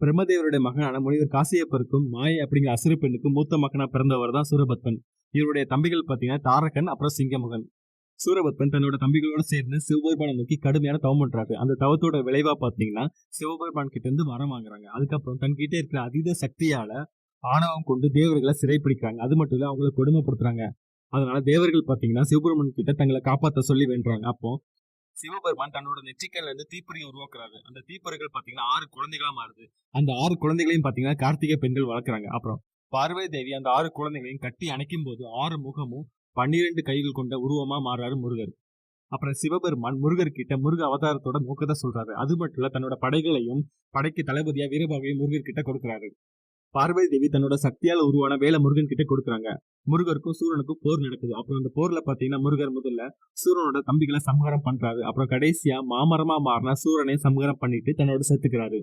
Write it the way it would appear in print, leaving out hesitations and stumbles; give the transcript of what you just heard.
பிரம்மதேவருடைய மகனான முனிவர் காசியப்பருக்கும் மாயை அப்படிங்கிற அசுர பெண்ணுக்கும் மூத்த மகனா பிறந்தவர் தான் சூரபத்மன். இவருடைய தம்பிகள் பாத்தீங்கன்னா தாரகன் அப்புறம் சிங்கமுகன். சூரபத்மன் தன்னோட தம்பிகளோட சேர்ந்து சிவபெருமானை நோக்கி கடுமையான தவம் பண்றாரு. அந்த தவத்தோட விளைவா பாத்தீங்கன்னா சிவபெருமான் கிட்ட இருந்து வரம் வாங்குறாங்க. அதுக்கப்புறம் தன்கிட்ட இருக்கிற அதீத சக்தியால ஆணவம் கொண்டு தேவர்களை சிறைப்பிடிக்கிறாங்க. அது மட்டும் இல்ல அவங்களை கொடுமைப்படுத்துறாங்க. அதனால தேவர்கள் பாத்தீங்கன்னா சிவபெருமான் கிட்ட தங்களை காப்பாத்த சொல்லி வேண்டுறாங்க. அப்போ சிவபெருமான் தன்னோட நெற்றிக்கல்ல இருந்து தீப்பொறியை உருவாக்குறாரு. அந்த தீப்பொறிகள் பாத்தீங்கன்னா 6 குழந்தைகளா மாறுது. அந்த 6 குழந்தைகளையும் பாத்தீங்கன்னா கார்த்திகை பெண்கள் வளர்க்குறாங்க. அப்புறம் பார்வதி தேவி அந்த 6 குழந்தைகளையும் கட்டி அணைக்கும் போது 6 முகமும் 12 கைகள் கொண்ட உருவமா மாறாரு முருகர். அப்புறம் சிவபெருமான் முருகர் கிட்ட முருக அவதாரத்தோட நோக்கத்தை சொல்றாரு. அது மட்டும் இல்ல தன்னோட படைகளையும் படைக்கு தளபதியா வீரபாகையும் முருகர் கிட்ட கொடுக்குறாரு. பார்வதி தேவி தன்னோட சக்தியால உருவான வேலை முருகன் கிட்ட கொடுக்குறாங்க. முருகருக்கும் சூரனுக்கும் போர் நடக்குது. அப்புறம் அந்த போர்ல பாத்தீங்கன்னா முருகர் முதல்ல சூரனோட தம்பிகளை சம்ஹாரம் பண்றாரு. அப்புறம் கடைசியா மாமரமா மாறின சூரனை சம்ஹாரம் பண்ணிட்டு தன்னோட செத்துக்கிறாரு.